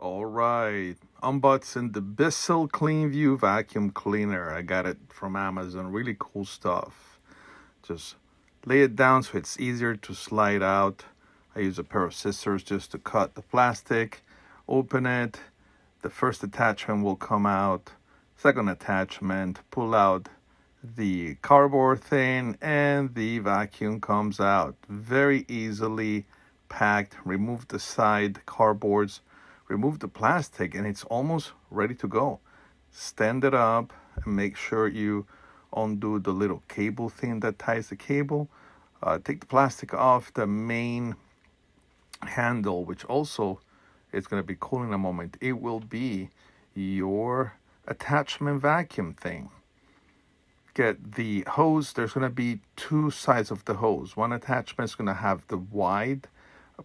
All right, unboxing the Bissell Cleanview vacuum cleaner. I got it from Amazon. Really cool stuff. Just lay it down so it's easier to slide out. I use a pair of scissors just to cut the plastic. Open it. The first attachment will come out. Second attachment, pull out the cardboard thing, and the vacuum comes out. Very easily packed. Remove the side cardboards. Remove the plastic, and it's almost ready to go. Stand it up and make sure you undo the little cable thing that ties the cable. Take the plastic off the main handle, which also is going to be cool in a moment. It will be your attachment vacuum thing. Get the hose. There's going to be two sides of the hose. One attachment is going to have the wide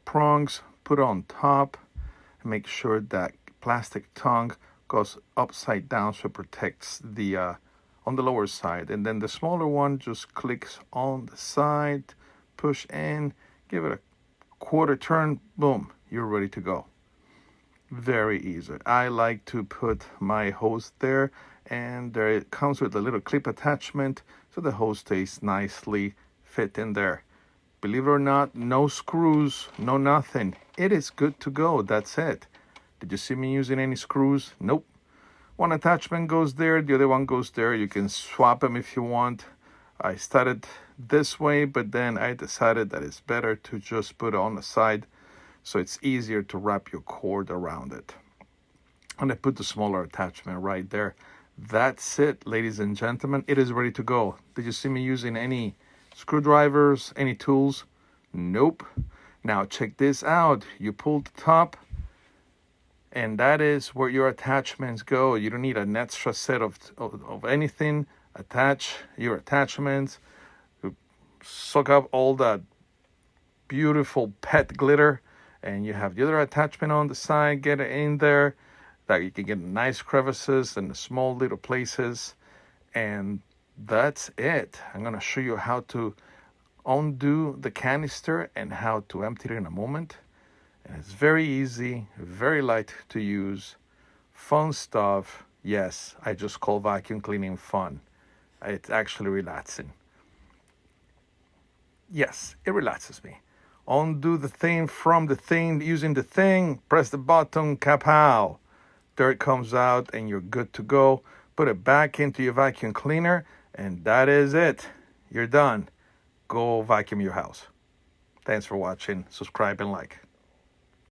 prongs. Put on top. Make sure that plastic tongue goes upside down so it protects the on the lower side, and then the smaller one just clicks on the side, push in, give it a quarter turn, boom, you're ready to go. Very easy. I like to put my hose there, and there it comes with a little clip attachment so the hose stays nicely fit in there. Believe it or not, no screws, no nothing. It is good to go. That's it. Did you see me using any screws? Nope. One attachment goes there, the other one goes there. You can swap them if you want. I started this way, but then I decided that it's better to just put it on the side so it's easier to wrap your cord around it. And I put the smaller attachment right there. That's it, ladies and gentlemen. It is ready to go. Did you see me using any screwdrivers, any tools? Nope. Now check this out. You pull the top, and that is where your attachments go. You don't need an extra set of anything. Attach your attachments. Soak up all that beautiful pet glitter, and you have the other attachment on the side. Get it in there that you can get nice crevices and small little places, and that's it. I'm going to show you how to undo the canister and how to empty it in a moment. And it's very easy, very light to use, fun stuff. Yes, I just call vacuum cleaning fun. It's actually relaxing. Yes, it relaxes me. Undo the thing from the thing using the thing, press the button, kapow. There it comes out and you're good to go. Put it back into your vacuum cleaner, and that is it. You're done. Go vacuum your house. Thanks for watching. Subscribe and like.